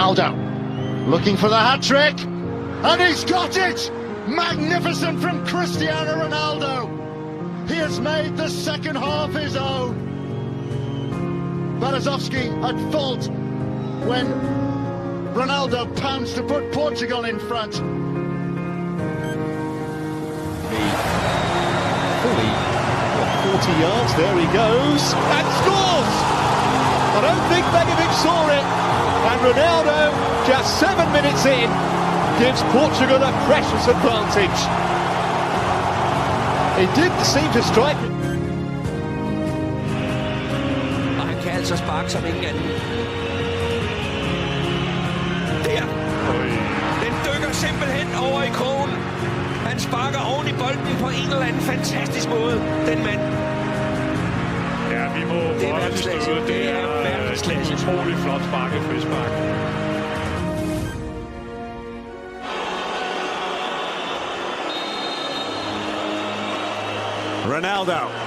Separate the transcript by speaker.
Speaker 1: Ronaldo, looking for the hat-trick, and he's got it! Magnificent from Cristiano Ronaldo! He has made the second half his own. Berezovsky at fault when Ronaldo pounced to put Portugal in front.
Speaker 2: Fully 40 yards, there he goes, and scores! I don't think Begovic saw it, and Ronaldo, just 7 minutes in, gives Portugal a precious advantage. He did seem to strike it.
Speaker 3: Og han kan altså sparke som ingen anden. Der! Den dykker simpelthen over i krogen. Han sparker oven i bolden på en eller anden fantastisk måde, den mand.
Speaker 4: Ja, vi må
Speaker 3: det er verdensklasse. Det er verdensklasse.
Speaker 4: Et utroligt flot sparket frispark.
Speaker 5: Ronaldo.